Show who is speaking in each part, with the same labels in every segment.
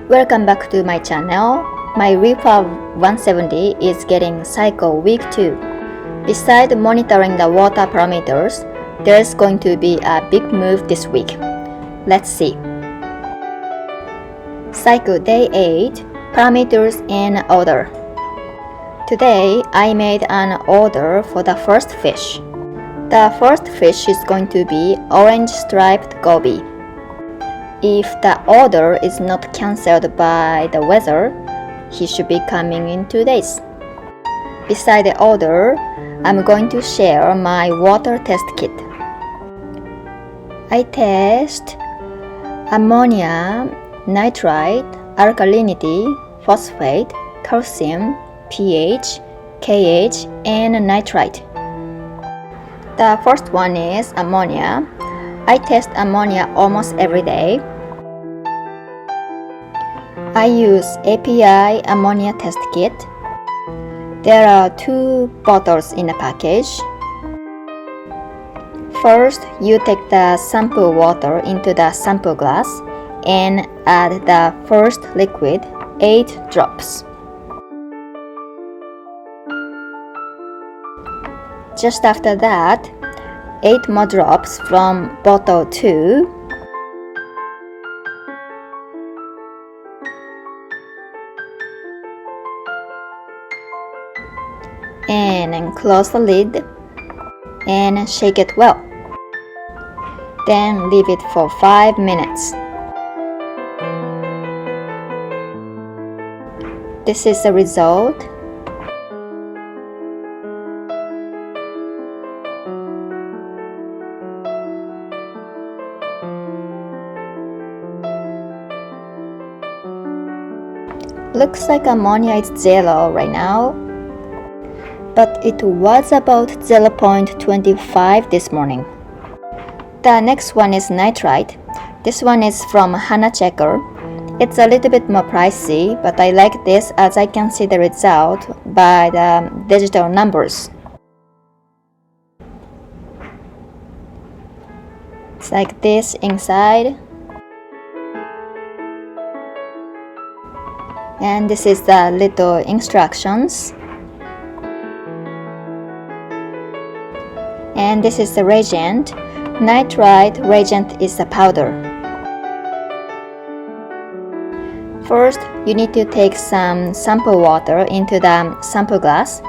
Speaker 1: Welcome back to my channel. My Reefer 170 is getting cycle week 2. Besides monitoring the water parameters, there's going to be a big move this week. Let's see. Cycle day 8, parameters in order. Today, I made an order for the first fish. The first fish is going to be orange striped goby. If the order is not cancelled by the weather, he should be coming in 2 days. Beside the order, I'm going to share my water test kit. I test ammonia, nitrite, alkalinity, phosphate, calcium, pH, KH, and nitrite. The first one is ammonia. I test ammonia almost every day. I use API ammonia test kit. There are 2 bottles in a package. First, you take the sample water into the sample glass and add the first liquid, 8 drops. Just after that, 8 more drops from bottle 2. And then close the lid and shake it well. Then leave it for 5 minutes. This is the result. Looks like ammonia is 0 right now, but it was about 0.25 this morning. The next one is nitrite. This one is from Hanne Checker. It's a little bit more pricey, but I like this as I can see the result by the digital numbers. It's like this inside. And this is the little instructions. And this is the reagent. Nitrite reagent is the powder. First, you need to take some sample water into the sample glass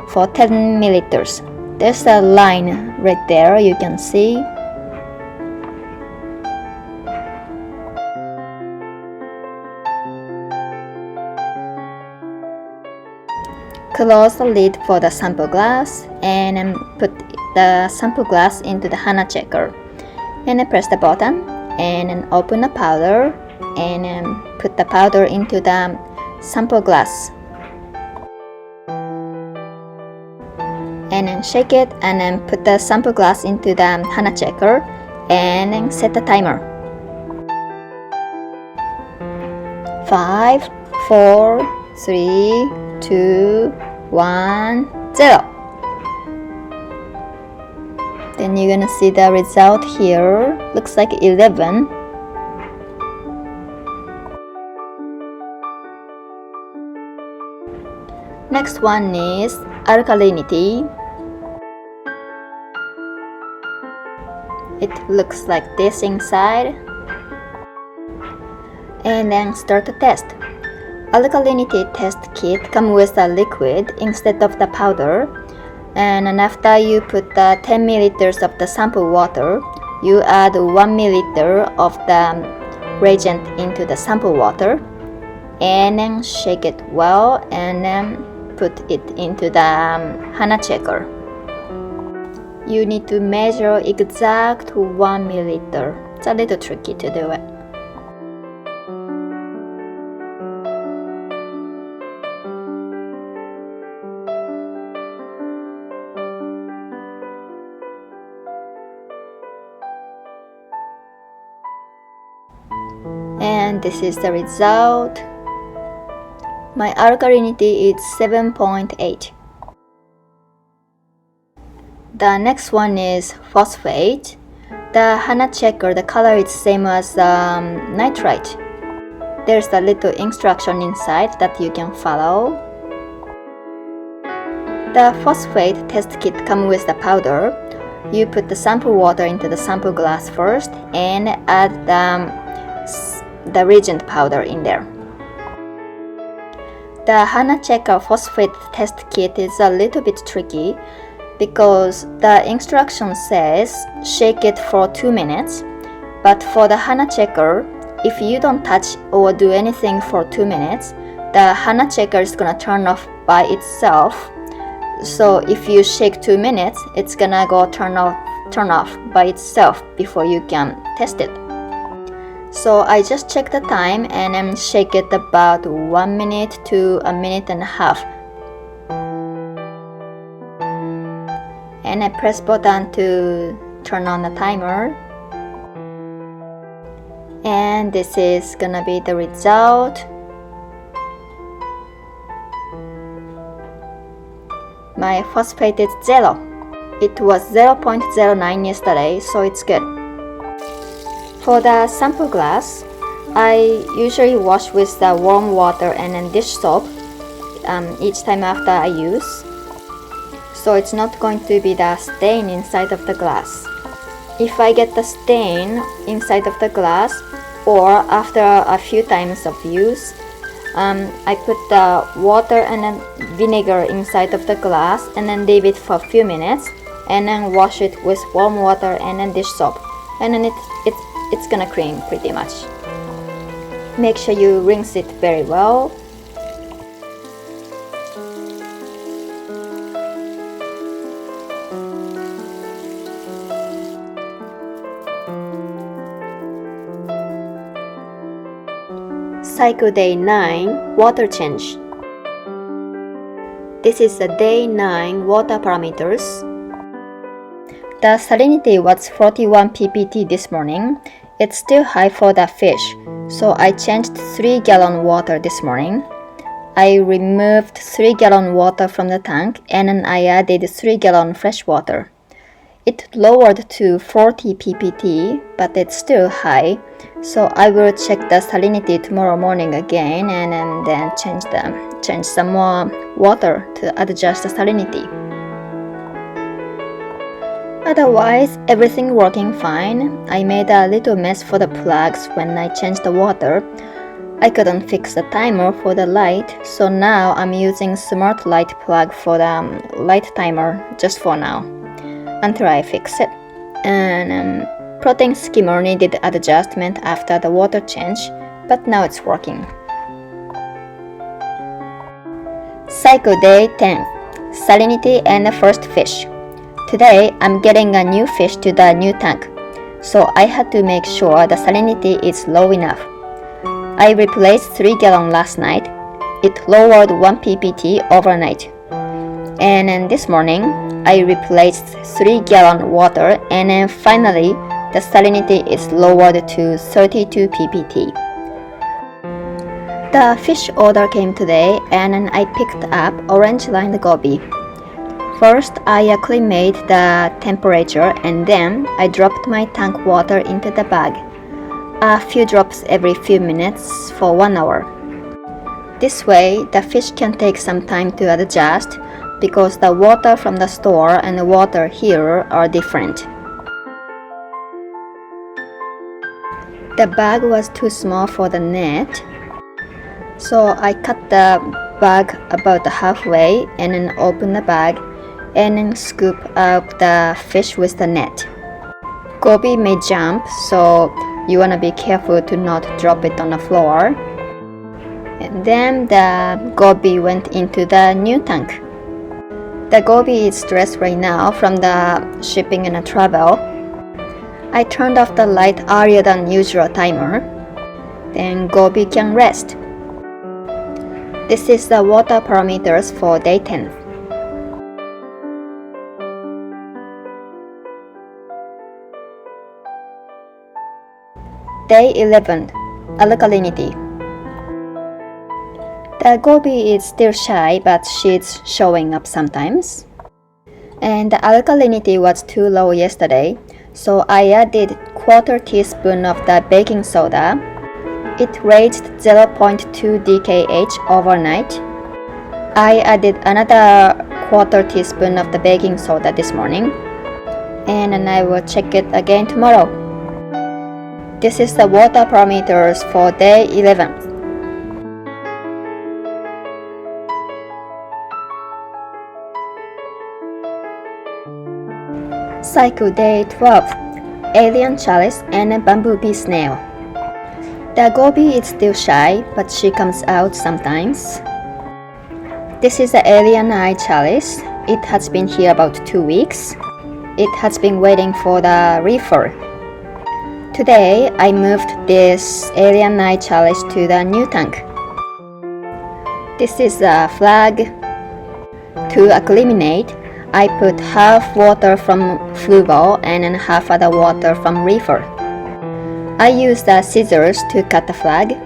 Speaker 1: for 10 milliliters. There's a line right there, you can see. Close the lid for the sample glass and put the sample glass into the Hanne Checker. And press the button and open the powder and put the powder into the sample glass. And then shake it and then put the sample glass into the Hanne Checker and then set the timer. 5, 4, 3, 2, 1, 0. Then you're gonna see the result here. Looks like 11. Next one is alkalinity. It looks like this inside. And then start the test. Alkalinity test kit comes with a liquid instead of the powder, and after you put the 10 milliliters of the sample water, you add 1 milliliter of the reagent into the sample water and then shake it well and then put it into the Hanne Checker. You need to measure exact 1 milliliter. It's a little tricky to do it. And this is the result. My alkalinity is 7.8. The next one is phosphate. The Hanne Checker, the color is same as nitrite. there's a little instruction inside that you can follow. The phosphate test kit comes with the powder. You put the sample water into the sample glass first and add the reagent powder in there. The Hanne Checker phosphate test kit is a little bit tricky because the instruction says shake it for 2 minutes, but for the Hanne Checker, if you don't touch or do anything for 2 minutes, the Hanne Checker is gonna turn off by itself. So if you shake 2 minutes, it's gonna go turn off by itself before you can test it. So I just check the time and then shake it about 1 minute to 1.5 minutes. And I press button to turn on the timer. And this is gonna be the result. My phosphate is 0. It was 0.09 yesterday, so it's good. For the sample glass, I usually wash with the warm water and then dish soap each time after I use. So it's not going to be the stain inside of the glass. If I get the stain inside of the glass or after a few times of use, I put the water and then vinegar inside of the glass and then leave it for a few minutes and then wash it with warm water and then dish soap, and then it's gonna clean pretty much. Make sure you rinse it very well. Cycle day 9, water change. This is the day 9 water parameters. The salinity was 41 ppt this morning. It's still high for the fish, so I changed 3-gallon water this morning. I removed 3-gallon water from the tank and then I added 3-gallon fresh water. It lowered to 40 ppt, but it's still high, so I will check the salinity tomorrow morning again and then change some more water to adjust the salinity. Otherwise, everything working fine. I made a little mess for the plugs when I changed the water. I couldn't fix the timer for the light, so now I'm using smart light plug for the light timer just for now, until I fix it. And protein skimmer needed adjustment after the water change, but now it's working. Cycle day 10, salinity and the first fish. Today I'm getting a new fish to the new tank, so I had to make sure the salinity is low enough. I replaced 3-gallon last night. It lowered 1 ppt overnight. And then this morning I replaced 3-gallon water, and then finally the salinity is lowered to 32 ppt. The fish order came today and then I picked up orange-lined goby. First, I acclimated the temperature and then I dropped my tank water into the bag. A few drops every few minutes for 1 hour. This way, the fish can take some time to adjust because the water from the store and the water here are different. The bag was too small for the net, so I cut the bag about halfway and then open the bag and then scoop up the fish with the net. Goby may jump, so you want to be careful to not drop it on the floor. And then the goby went into the new tank. The goby is stressed right now from the shipping and the travel. I turned off the light earlier than usual timer. Then goby can rest. This is the water parameters for day 10. Day 11, alkalinity. The goby is still shy, but she's showing up sometimes. And the alkalinity was too low yesterday, so I added 1/4 teaspoon of the baking soda It raised 0.2 dkh overnight. I added another quarter teaspoon of the baking soda this morning, and then I will check it again tomorrow. This is the water parameters for day 11. Cycle day 12. Alien chalice and a bumblebee snail. The goby is still shy, but she comes out sometimes. This is the alien eye chalice. It has been here about 2 weeks. It has been waiting for the reefer. Today, I moved this alien eye chalice to the new tank. This is a flag. To alkalinate, I put half water from fluval and then half other water from reefer. I use the scissors to cut the flag.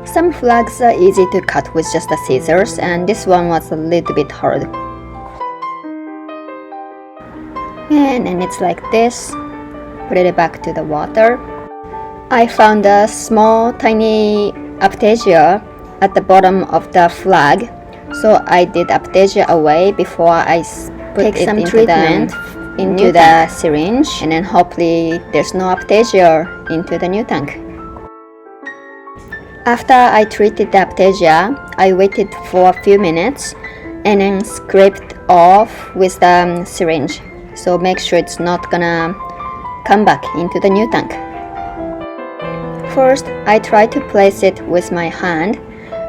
Speaker 1: Some flags are easy to cut with just the scissors, and this one was a little bit hard. And then it's like this. Put it back to the water. I found a small tiny aptasia at the bottom of the flag, so I did aptasia away before I put some treatment into the syringe, and then hopefully there's no aptasia into the new tank. After I treated the aptasia, I waited for a few minutes and then scraped off with the syringe, so make sure it's not gonna come back into the new tank. First, I tried to place it with my hand,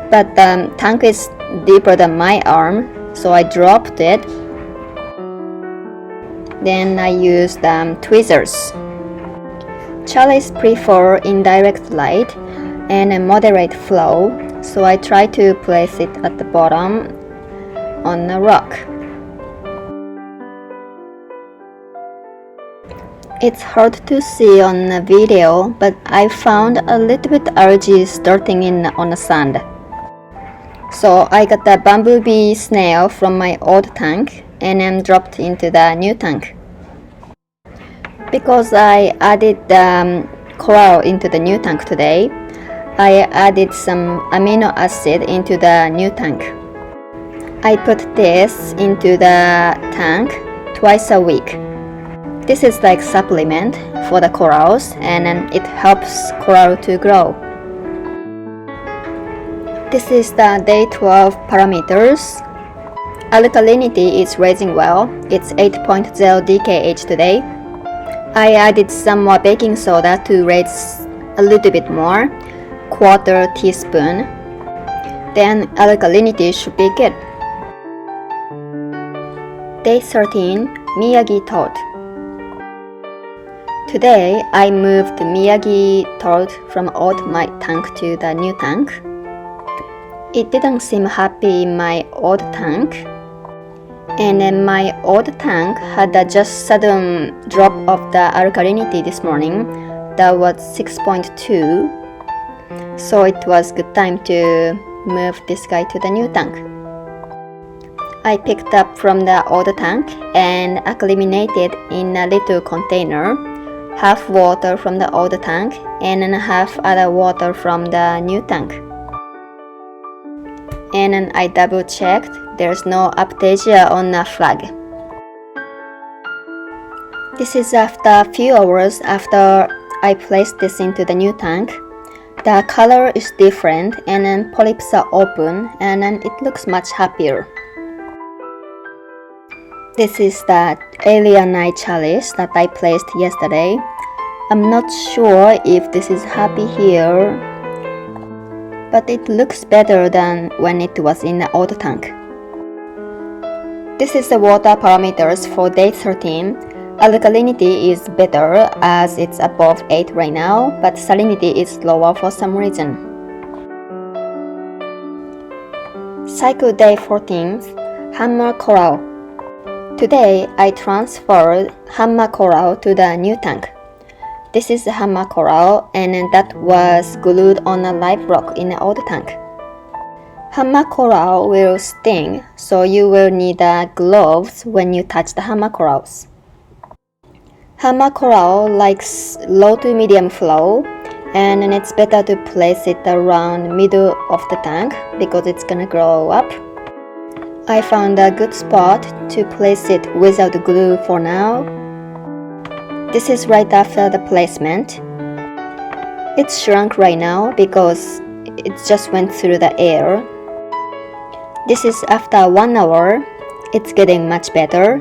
Speaker 1: but the tank is deeper than my arm, so I dropped it. Then I used tweezers. Chalice prefer indirect light and a moderate flow, so I try to place it at the bottom on a rock. It's hard to see on the video, but I found a little bit algae starting on the sand. So I got the bumblebee snail from my old tank and then dropped into the new tank. Because I added coral into the new tank today, I added some amino acid into the new tank. I put this into the tank twice a week. This is like supplement for the corals, and then it helps coral to grow. This is the day 12 parameters. Alkalinity is raising well. It's 8.0 dkh today. I added some more baking soda to raise a little bit more, quarter teaspoon. Then alkalinity should be good. Day 13, Miyagi toad. Today I moved Miyagi toad from old my tank to the new tank. It didn't seem happy in my old tank, and then my old tank had a just sudden drop of the alkalinity this morning. That was 6.2, so it was good time to move this guy to the new tank. I picked up from the old tank and alkalinated in a little container, half water from the old tank and then half other water from the new tank. And then I double checked, there's no aptasia on the flag. This is after a few hours after I placed this into the new tank. The color is different and then polyps are open and then it looks much happier. This is the alien eye chalice that I placed yesterday. I'm not sure if this is happy here, but it looks better than when it was in the old tank. This is the water parameters for day 13. Alkalinity is better as it's above 8 right now, but salinity is lower for some reason. Cycle day 14, hammer coral. Today I transferred hammer coral to the new tank. This is the hammer coral, and that was glued on a live rock in the old tank. Hammer coral will sting, so you will need gloves when you touch the hammer corals. Hammer coral likes low to medium flow, and then it's better to place it around middle of the tank because it's gonna grow up. I found a good spot to place it without glue for now. This is right after the placement. It's shrunk right now because it just went through the air. This is after 1 hour. It's getting much better.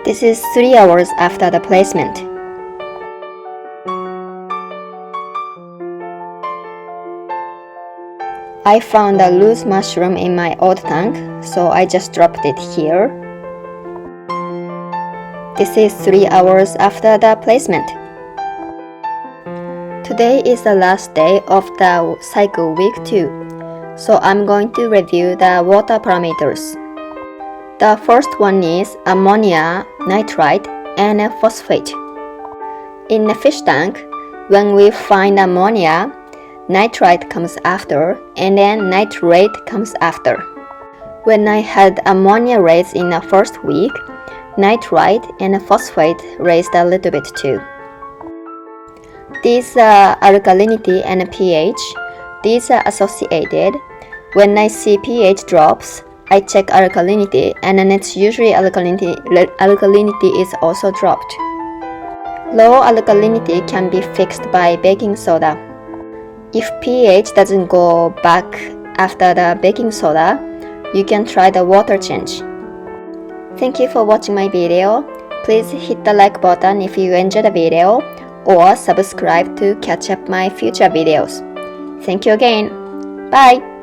Speaker 1: This is 3 hours after the placement. I found a loose mushroom in my old tank, so I just dropped it here. This is 3 hours after the placement. Today is the last day of the cycle week 2, so I'm going to review the water parameters. The first one is ammonia, nitrite, and phosphate. In the fish tank, when we find ammonia, nitrite comes after, and then nitrate comes after. When I had ammonia raise in the first week, nitrite and phosphate raised a little bit too. These are alkalinity and pH. These are associated. When I see pH drops, I check alkalinity, and then it's usually alkalinity is also dropped. Low alkalinity can be fixed by baking soda. If pH doesn't go back after the baking soda, you can try the water change. Thank you for watching my video. Please hit the like button if you enjoyed the video, or subscribe to catch up my future videos. Thank you again. Bye!